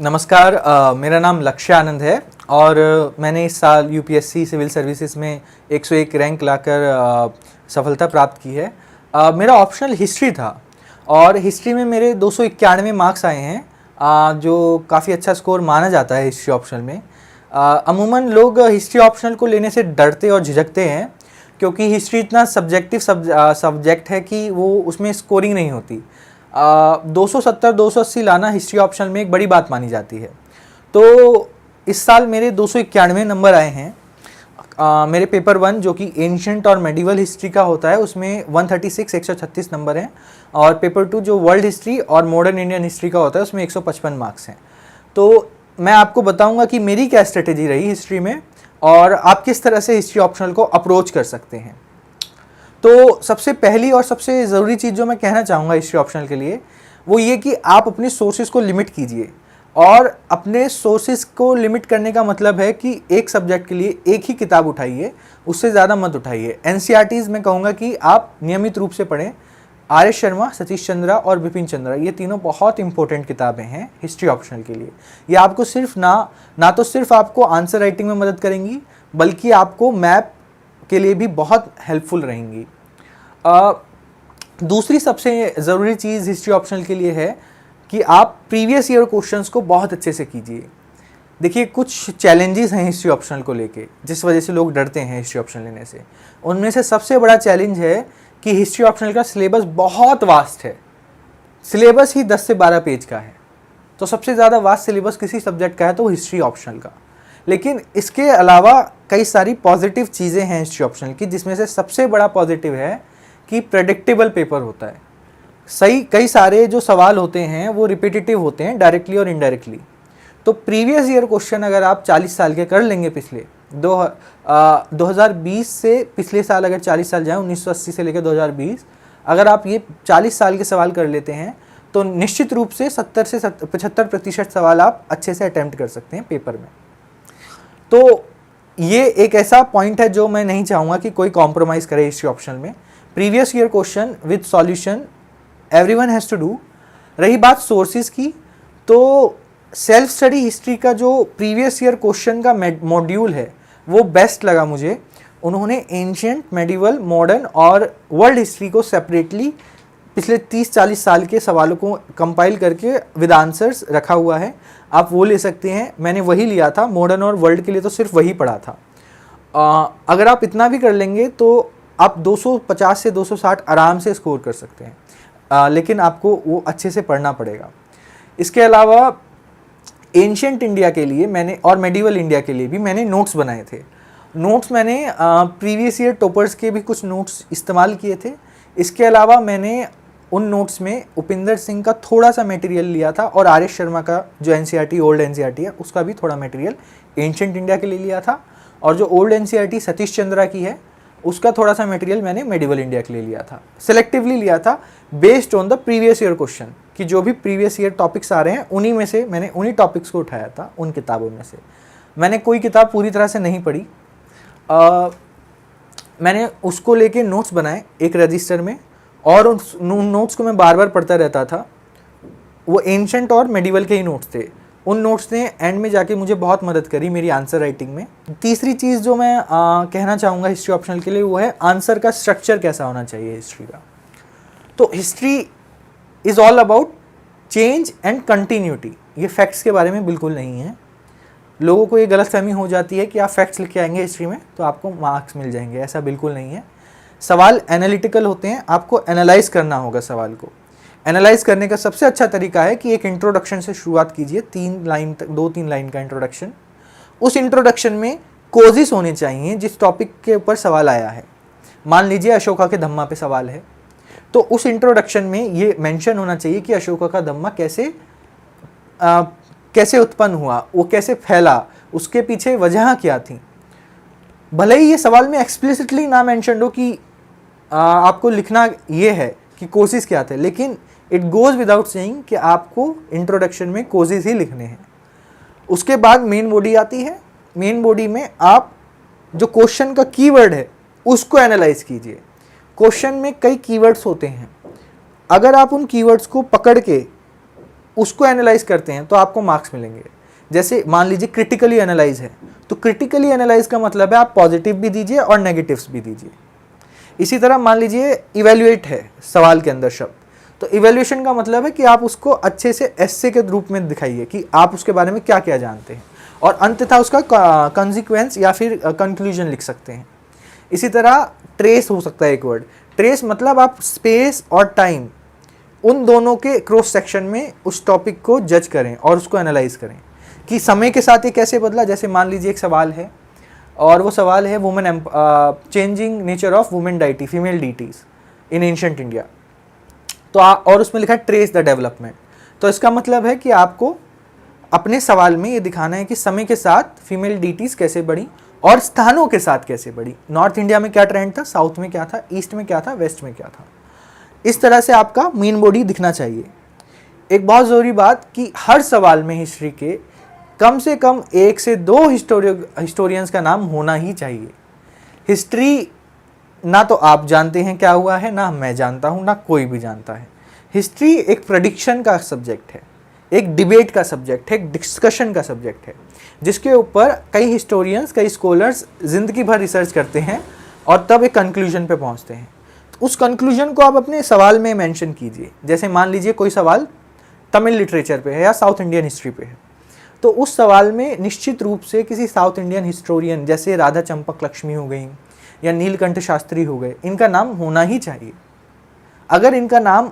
नमस्कार, मेरा नाम लक्ष्य आनंद है और मैंने इस साल यूपीएससी सिविल सर्विसेज में 101 रैंक लाकर सफलता प्राप्त की है। मेरा ऑप्शनल हिस्ट्री था और हिस्ट्री में मेरे 291 मार्क्स आए हैं, जो काफ़ी अच्छा स्कोर माना जाता है हिस्ट्री ऑप्शनल में। अमूमन लोग हिस्ट्री ऑप्शनल को लेने से डरते और झिझकते हैं क्योंकि हिस्ट्री इतना सब्जेक्टिव सब्जेक्ट है कि वो उसमें स्कोरिंग नहीं होती। 270-280 लाना हिस्ट्री ऑप्शनल में एक बड़ी बात मानी जाती है। तो इस साल मेरे 291 नंबर आए हैं। मेरे पेपर 1 जो कि एंशिएंट और मेडिवल हिस्ट्री का होता है उसमें 136 नंबर हैं और पेपर 2 जो वर्ल्ड हिस्ट्री और मॉडर्न इंडियन हिस्ट्री का होता है उसमें 155 मार्क्स हैं। तो मैं आपको बताऊंगा कि मेरी क्या स्ट्रेटेजी रही हिस्ट्री में और आप किस तरह से हिस्ट्री ऑप्शनल को अप्रोच कर सकते हैं। तो सबसे पहली और सबसे ज़रूरी चीज़ जो मैं कहना चाहूँगा हिस्ट्री ऑप्शनल के लिए वो ये कि आप अपने सोर्सेज को लिमिट कीजिए। और अपने सोर्सेज को लिमिट करने का मतलब है कि एक सब्जेक्ट के लिए एक ही किताब उठाइए, उससे ज़्यादा मत उठाइए। एनसीईआरटीज़ में कहूँगा कि आप नियमित रूप से पढ़ें। आर.एस. शर्मा, सतीश चंद्रा और बिपिन चंद्रा, ये तीनों बहुत इंपॉर्टेंट किताबें हैं हिस्ट्री ऑप्शनल के लिए। ये आपको सिर्फ ना तो सिर्फ आपको आंसर राइटिंग में मदद करेंगी बल्कि आपको मैप के लिए भी बहुत हेल्पफुल रहेंगी। दूसरी सबसे ज़रूरी चीज़ हिस्ट्री ऑप्शनल के लिए है कि आप प्रीवियस ईयर क्वेश्चंस को बहुत अच्छे से कीजिए। देखिए, कुछ चैलेंजेस हैं हिस्ट्री ऑप्शनल को लेके जिस वजह से लोग डरते हैं हिस्ट्री ऑप्शनल लेने से। उनमें से सबसे बड़ा चैलेंज है कि हिस्ट्री ऑप्शनल का सिलेबस बहुत वास्ट है। सिलेबस ही 10 से 12 पेज का है। तो सबसे ज़्यादा वास्ट सिलेबस किसी सब्जेक्ट का है तो हिस्ट्री ऑप्शनल का। लेकिन इसके अलावा कई सारी पॉजिटिव चीज़ें हैं हिस्ट्री ऑप्शनल की, जिसमें से सबसे बड़ा पॉजिटिव है कि प्रेडिक्टेबल पेपर होता है। कई सारे जो सवाल होते हैं वो रिपीटेटिव होते हैं डायरेक्टली और इनडायरेक्टली। तो प्रीवियस ईयर क्वेश्चन अगर आप 40 साल के कर लेंगे, पिछले 2020 से पिछले साल अगर 40 साल जाएँ, 1980 से लेकर 2020, अगर आप ये 40 साल के सवाल कर लेते हैं तो निश्चित रूप से 70 से 75% सवाल आप अच्छे से अटैम्प्ट कर सकते हैं पेपर में। तो ये एक ऐसा पॉइंट है जो मैं नहीं चाहूँगा कि कोई कॉम्प्रोमाइज़ करे हिस्ट्री ऑप्शनल में। Previous year question with solution everyone has to do. रही बात सोर्सेज की, तो सेल्फ स्टडी हिस्ट्री का जो प्रीवियस ईयर क्वेश्चन का मॉड्यूल है वो बेस्ट लगा मुझे। उन्होंने एंशिएंट, मेडिवल, मॉडर्न और वर्ल्ड हिस्ट्री को सेपरेटली पिछले 30-40 साल के सवालों को कंपाइल करके विद आंसर्स रखा हुआ है। आप वो ले सकते हैं। मैंने वही लिया था। मॉडर्न और वर्ल्ड के लिए तो सिर्फ वही पढ़ा था। अगर आप इतना भी कर लेंगे तो आप 250 से 260 आराम से स्कोर कर सकते हैं। लेकिन आपको वो अच्छे से पढ़ना पड़ेगा। इसके अलावा एंशिएंट इंडिया के लिए मैंने और मेडिवल इंडिया के लिए भी मैंने नोट्स बनाए थे। नोट्स मैंने प्रीवियस ईयर टॉपर्स के भी कुछ नोट्स इस्तेमाल किए थे। इसके अलावा मैंने उन नोट्स में उपिंदर सिंह का थोड़ा सा मटेरियल लिया था और आर.एस. शर्मा का जो एनसीईआरटी ओल्ड एनसीईआरटी है उसका भी थोड़ा मटेरियल एंशिएंट इंडिया के लिए लिया था। और जो ओल्ड एनसीईआरटी सतीश चंद्रा की है उसका थोड़ा सा मटेरियल मैंने मेडिवल इंडिया के लिए लिया था। सिलेक्टिवली लिया था based on the previous year question, कि जो भी प्रीवियस ईयर टॉपिक्स आ रहे हैं उन्हीं में से मैंने उन्हीं टॉपिक्स को उठाया था। उन किताबों में से मैंने कोई किताब पूरी तरह से नहीं पढ़ी। मैंने उसको लेके नोट्स बनाए एक रजिस्टर में और उन नोट्स को मैं बार बार पढ़ता रहता था। वो एंशिएंट और मेडिवल के ही नोट्स थे। उन नोट्स ने एंड में जाके मुझे बहुत मदद करी मेरी आंसर राइटिंग में। तीसरी चीज़ जो मैं कहना चाहूँगा हिस्ट्री ऑप्शनल के लिए वो है आंसर का स्ट्रक्चर कैसा होना चाहिए हिस्ट्री का। तो history is all about change and continuity. ये फैक्ट्स के बारे में बिल्कुल नहीं है। लोगों को ये गलतफहमी हो जाती है कि आप फैक्ट्स लिख के आएंगे हिस्ट्री में तो आपको मार्क्स मिल जाएंगे। ऐसा बिल्कुल नहीं है। सवाल एनालिटिकल होते हैं। आपको एनालाइज करना होगा सवाल को। एनालाइज करने का सबसे अच्छा तरीका है कि एक इंट्रोडक्शन से शुरुआत कीजिए। 2-3 लाइन का इंट्रोडक्शन। उस इंट्रोडक्शन में कोजेस होने चाहिए जिस टॉपिक के ऊपर सवाल आया है। मान लीजिए अशोका के धम्मा पे सवाल है तो उस इंट्रोडक्शन में ये मेंशन होना चाहिए कि अशोका का धम्मा कैसे उत्पन्न हुआ, वो कैसे फैला, उसके पीछे वजह क्या थी। भले ही ये सवाल में एक्सप्लिसिटली ना मेंशन हो कि आपको लिखना ये है कि कोजेस क्या थे, लेकिन इट गोज़ विदाउट सेइंग कि आपको इंट्रोडक्शन में कोजेस ही लिखने हैं। उसके बाद मेन बॉडी आती है। मेन बॉडी में आप जो क्वेश्चन का कीवर्ड है उसको एनालाइज कीजिए। क्वेश्चन में कई कीवर्ड्स होते हैं। अगर आप उन कीवर्ड्स को पकड़ के उसको एनालाइज करते हैं तो आपको मार्क्स मिलेंगे। जैसे मान लीजिए क्रिटिकली एनालाइज है, तो क्रिटिकली एनालाइज का मतलब है आप पॉजिटिव भी दीजिए और नेगेटिव्स भी दीजिए। इसी तरह मान लीजिए इवेल्युएट है सवाल के अंदर शब्द, तो इवेल्युएशन का मतलब है कि आप उसको अच्छे से एस्से के रूप में दिखाइए कि आप उसके बारे में क्या क्या जानते हैं, और अंततः उसका कॉन्सिक्वेंस या फिर कंक्लूजन लिख सकते हैं। इसी तरह ट्रेस हो सकता है एक वर्ड, ट्रेस मतलब आप स्पेस और टाइम उन दोनों के क्रॉस सेक्शन में उस टॉपिक को जज करें और उसको एनालाइज करें कि समय के साथ ये कैसे बदला। जैसे मान लीजिए एक सवाल है और वो सवाल है women changing nature of women deity female deities in ancient India, तो और उसमें लिखा है ट्रेस द डेवलपमेंट। तो इसका मतलब है कि आपको अपने सवाल में ये दिखाना है कि समय के साथ फीमेल डीटीज कैसे बढ़ी और स्थानों के साथ कैसे बढ़ी। नॉर्थ इंडिया में क्या ट्रेंड था, साउथ में क्या था, ईस्ट में क्या था, वेस्ट में क्या था। इस तरह से आपका मेन बॉडी दिखना चाहिए। एक बहुत ज़रूरी बात कि हर सवाल में हिस्ट्री के कम से कम 1 से 2 हिस्टोरियंस का नाम होना ही चाहिए। हिस्ट्री ना तो आप जानते हैं क्या हुआ है, ना मैं जानता हूँ, ना कोई भी जानता है। हिस्ट्री एक प्रेडिक्शन का सब्जेक्ट है, एक डिबेट का सब्जेक्ट है, एक डिस्कशन का सब्जेक्ट है, जिसके ऊपर कई हिस्टोरियंस, कई स्कॉलर्स ज़िंदगी भर रिसर्च करते हैं और तब एक कंक्लूजन पे पहुँचते हैं। तो उस कंक्लूजन को आप अपने सवाल में मेंशन कीजिए। जैसे मान लीजिए कोई सवाल तमिल लिटरेचर पे है या साउथ इंडियन हिस्ट्री पे है, तो उस सवाल में निश्चित रूप से किसी साउथ इंडियन हिस्टोरियन जैसे राधा चंपक लक्ष्मी हो गई या नीलकंठ शास्त्री हो गए, इनका नाम होना ही चाहिए। अगर इनका नाम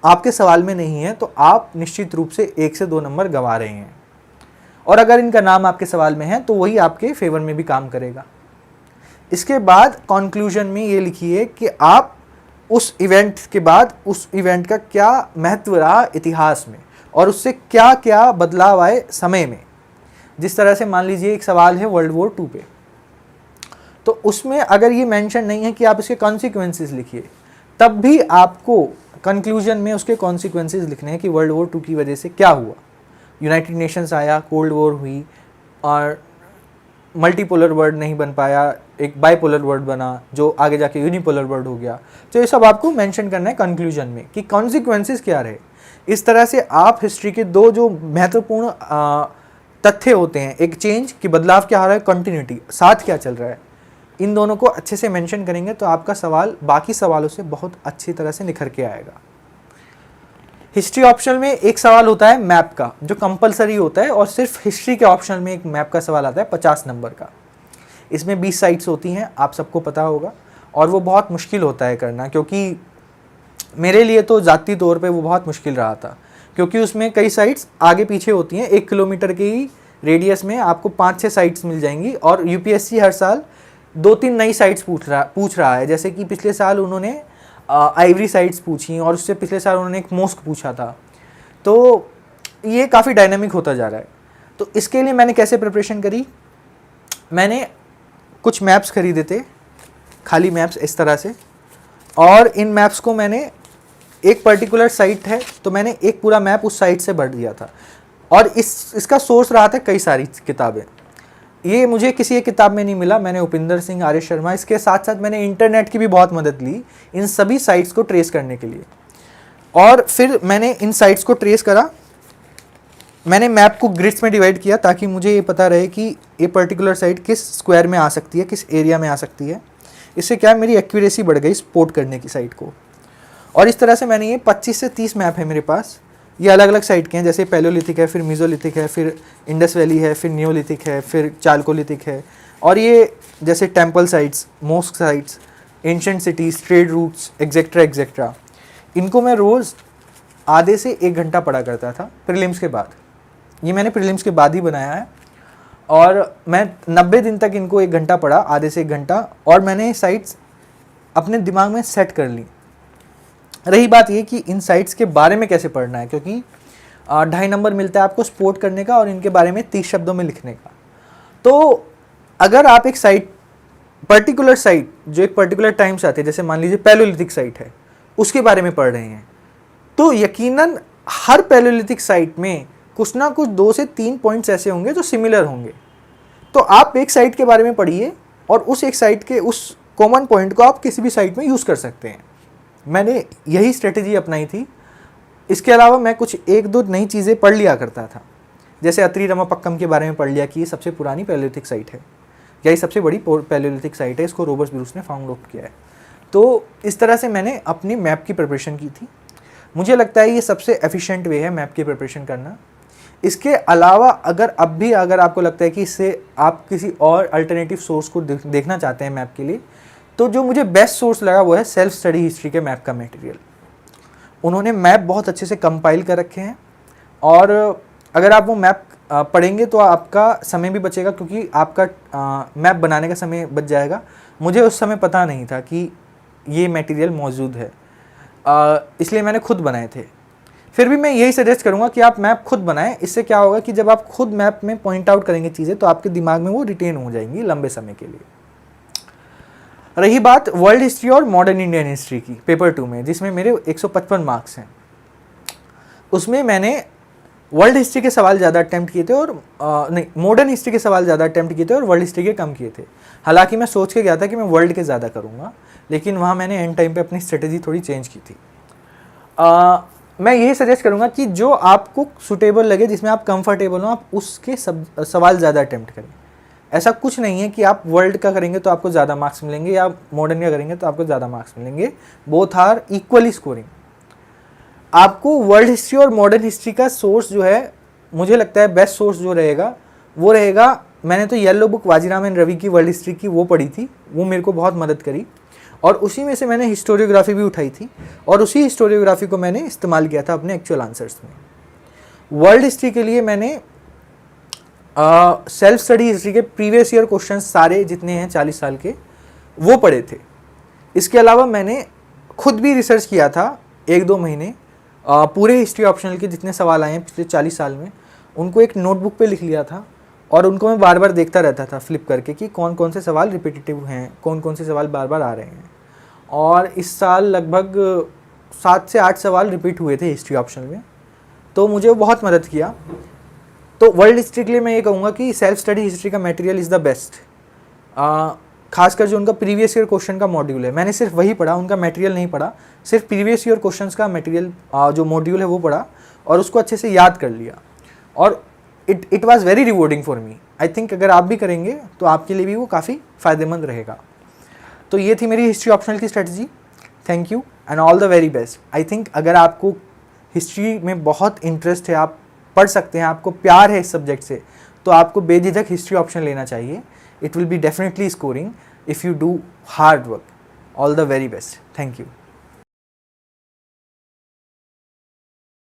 आपके सवाल में नहीं है तो आप निश्चित रूप से 1 से 2 नंबर गंवा रहे हैं, और अगर इनका नाम आपके सवाल में है तो वही आपके फेवर में भी काम करेगा। इसके बाद कंक्लूजन में ये लिखिए कि आप उस इवेंट के बाद उस इवेंट का क्या महत्व रहा इतिहास में और उससे क्या क्या बदलाव आए समय में। जिस तरह से मान लीजिए एक सवाल है वर्ल्ड वॉर 2 पे, तो उसमें अगर ये मेंशन नहीं है कि आप इसके कॉन्सिक्वेंसेस लिखिए, तब भी आपको कंक्लूजन में उसके कॉन्सिक्वेंसेस लिखने हैं कि वर्ल्ड वॉर 2 की वजह से क्या हुआ। यूनाइटेड नेशंस आया, कोल्ड वॉर हुई और मल्टीपोलर वर्ल्ड नहीं बन पाया, एक बाइपोलर वर्ल्ड बना जो आगे जाके यूनिपोलर वर्ल्ड हो गया। तो ये सब आपको मेंशन करना है कंक्लूजन में कि कॉन्सिक्वेंसेस क्या रहे। इस तरह से आप हिस्ट्री के 2 जो महत्वपूर्ण तथ्य होते हैं, एक चेंज कि बदलाव क्या हो रहा है, कंटिन्यूटी साथ क्या चल रहा है, इन दोनों को अच्छे से मेंशन करेंगे तो आपका सवाल बाकी सवालों से बहुत अच्छी तरह से निखर के आएगा। हिस्ट्री ऑप्शनल में एक सवाल होता है मैप का, जो कंपलसरी होता है, और सिर्फ हिस्ट्री के ऑप्शनल में एक मैप का सवाल आता है 50 नंबर का। इसमें 20 साइट्स होती हैं, आप सबको पता होगा, और वो बहुत मुश्किल होता है करना, क्योंकि मेरे लिए तो ज़ाती तौर पे वो बहुत मुश्किल रहा था, क्योंकि उसमें कई साइट्स आगे पीछे होती हैं। 1 किलोमीटर के ही रेडियस में आपको 5-6 साइट्स मिल जाएंगी, और यूपीएससी हर साल 2-3 नई साइट्स पूछ रहा है। जैसे कि पिछले साल उन्होंने आइवरी साइट्स पूछी, और उससे पिछले साल उन्होंने एक मॉस्क पूछा था। तो ये काफ़ी डायनामिक होता जा रहा है। तो इसके लिए मैंने कैसे प्रिपरेशन करी, मैंने कुछ मैप्स खरीदे थे, खाली मैप्स इस तरह से, और इन मैप्स को मैंने एक पर्टिकुलर साइट है तो मैंने एक पूरा मैप उस साइट से भर दिया था। और इसका सोर्स रहा था कई सारी किताबें। ये मुझे किसी एक किताब में नहीं मिला, मैंने उपिंदर सिंह, आर्य शर्मा, इसके साथ साथ मैंने इंटरनेट की भी बहुत मदद ली इन सभी साइट्स को ट्रेस करने के लिए। और फिर मैंने इन साइट्स को ट्रेस करा, मैंने मैप को ग्रिड्स में डिवाइड किया ताकि मुझे ये पता रहे कि ये पर्टिकुलर साइट किस स्क्वायर में आ सकती है, किस एरिया में आ सकती है। इससे क्या मेरी एक्यूरेसी बढ़ गई स्पॉट करने की साइट को। और इस तरह से मैंने ये 25 से 30 मैप है मेरे पास। ये अलग अलग साइट के हैं, जैसे पैलियोलिथिक है, फिर मीज़ोलिथिक है, फिर इंडस वैली है, फिर नियोलिथिक है, फिर चालकोलिथिक है, और ये जैसे temple sites, mosque sites, ancient cities, trade routes, etcetera etcetera. इनको मैं रोज़ आधे से 1 घंटा पढ़ा करता था प्रीलिम्स के बाद। ये मैंने प्रीलिम्स के बाद ही बनाया है, और मैं 90 दिन तक इनको 1 घंटा पढ़ा, आधे से 1 घंटा, और मैंने साइट्स अपने दिमाग में सेट कर ली। रही बात ये कि इन साइट्स के बारे में कैसे पढ़ना है, क्योंकि 2.5 नंबर मिलता है आपको स्पोर्ट करने का और इनके बारे में 30 शब्दों में लिखने का। तो अगर आप एक साइट, पर्टिकुलर साइट जो एक पर्टिकुलर टाइम से आती है, जैसे मान लीजिए पैलियोलिथिक साइट है, उसके बारे में पढ़ रहे हैं, तो यकीनन हर पैलियोलिथिक साइट में कुछ ना कुछ 2 से 3 पॉइंट्स ऐसे होंगे जो सिमिलर होंगे। तो आप एक साइट के बारे में पढ़िए और उस एक साइट के उस कॉमन पॉइंट को आप किसी भी साइट में यूज़ कर सकते हैं। मैंने यही स्ट्रेटेजी अपनाई थी इसके अलावा मैं कुछ एक दो नई चीज़ें पढ़ लिया करता था, जैसे अत्री रमापक्कम के बारे में पढ़ लिया कि ये सबसे पुरानी पैलियोलिथिक साइट है, या ये सबसे बड़ी पैलियोलिथिक साइट है, इसको रॉबर्ट ब्रूस ने फाउंड आउट किया है। तो इस तरह से मैंने अपनी मैप की प्रिपरेशन की थी। मुझे लगता है ये सबसे एफिशिएंट वे है मैप की प्रिपरेशन करना। इसके अलावा अगर आपको लगता है कि इससे आप किसी और अल्टरनेटिव सोर्स को देखना चाहते हैं मैप के लिए, तो जो मुझे बेस्ट सोर्स लगा वो है सेल्फ स्टडी हिस्ट्री के मैप का मटेरियल। उन्होंने मैप बहुत अच्छे से कंपाइल कर रखे हैं, और अगर आप वो मैप पढ़ेंगे तो आपका समय भी बचेगा, क्योंकि आपका मैप बनाने का समय बच जाएगा। मुझे उस समय पता नहीं था कि ये मटेरियल मौजूद है, इसलिए मैंने खुद बनाए थे। फिर भी मैं यही सजेस्ट करूँगा कि आप मैप खुद बनाएं। इससे क्या होगा कि जब आप खुद मैप में पॉइंट आउट करेंगे चीज़ें, तो आपके दिमाग में वो रिटेन हो जाएंगी लंबे समय के लिए। रही बात वर्ल्ड हिस्ट्री और मॉडर्न इंडियन हिस्ट्री की पेपर 2 में, जिसमें मेरे 155 मार्क्स हैं, उसमें मैंने वर्ल्ड हिस्ट्री के सवाल ज़्यादा अटैम्प्ट किए थे और मॉडर्न हिस्ट्री के सवाल ज़्यादा अटैम्प्ट किए थे और वर्ल्ड हिस्ट्री के कम किए थे। हालांकि मैं सोच के गया था कि मैं वर्ल्ड के ज़्यादा करूँगा, लेकिन वहाँ मैंने एंड टाइम पे अपनी स्ट्रेटेजी थोड़ी चेंज की थी। मैं यही सजेस्ट करूँगा कि जो आपको सूटेबल लगे, जिसमें आप कंफर्टेबल हो, आप उसके सवाल ज़्यादा अटैम्प्ट करें। ऐसा कुछ नहीं है कि आप वर्ल्ड का करेंगे तो आपको ज़्यादा मार्क्स मिलेंगे, या मॉडर्न का करेंगे तो आपको ज़्यादा मार्क्स मिलेंगे। Both are equally scoring. आपको वर्ल्ड हिस्ट्री और मॉडर्न हिस्ट्री का सोर्स जो है, मुझे लगता है बेस्ट सोर्स जो रहेगा वो रहेगा, मैंने तो yellow book Vajiram and Ravi की वर्ल्ड हिस्ट्री की वो पढ़ी थी, वो मेरे को बहुत मदद करी, और उसी में से मैंने हिस्टोरियोग्राफी भी उठाई थी, और उसी हिस्टोरियोग्राफी को मैंने इस्तेमाल किया था अपने एक्चुअल आंसर्स में। वर्ल्ड हिस्ट्री के लिए मैंने सेल्फ स्टडी हिस्ट्री के प्रीवियस ईयर क्वेश्चंस सारे जितने हैं 40 साल के, वो पढ़े थे। इसके अलावा मैंने खुद भी रिसर्च किया था 1-2 महीने, पूरे हिस्ट्री ऑप्शनल के जितने सवाल आए हैं पिछले 40 साल में, उनको एक नोटबुक पे लिख लिया था, और उनको मैं बार बार देखता रहता था फ्लिप करके कि कौन कौन से सवाल रिपीटेटिव हैं, कौन कौन से सवाल बार बार आ रहे हैं। और इस साल लगभग 7 से 8 सवाल रिपीट हुए थे हिस्ट्री ऑप्शनल में, तो मुझे वो बहुत मदद किया। तो वर्ल्ड हिस्ट्री के लिए मैं ये कहूँगा कि सेल्फ स्टडी हिस्ट्री का मटेरियल इज़ द बेस्ट। खासकर जो उनका प्रीवियस ईयर क्वेश्चन का मॉड्यूल है, मैंने सिर्फ वही पढ़ा, उनका मटेरियल नहीं पढ़ा, सिर्फ प्रीवियस ईयर क्वेश्चंस का मटेरियल जो मॉड्यूल है वो पढ़ा, और उसको अच्छे से याद कर लिया, और it was very rewarding for me. I think अगर आप भी करेंगे तो आपके लिए भी वो काफ़ी फ़ायदेमंद रहेगा। तो ये थी मेरी हिस्ट्री ऑप्शनल की strategy. Thank you and all the very best. I think अगर आपको हिस्ट्री में बहुत इंटरेस्ट है, आप पढ़ सकते हैं, आपको प्यार है इस सब्जेक्ट से, तो आपको बेझिझक हिस्ट्री ऑप्शन लेना चाहिए। It will be definitely scoring if you do hard work. All the very best. Thank you.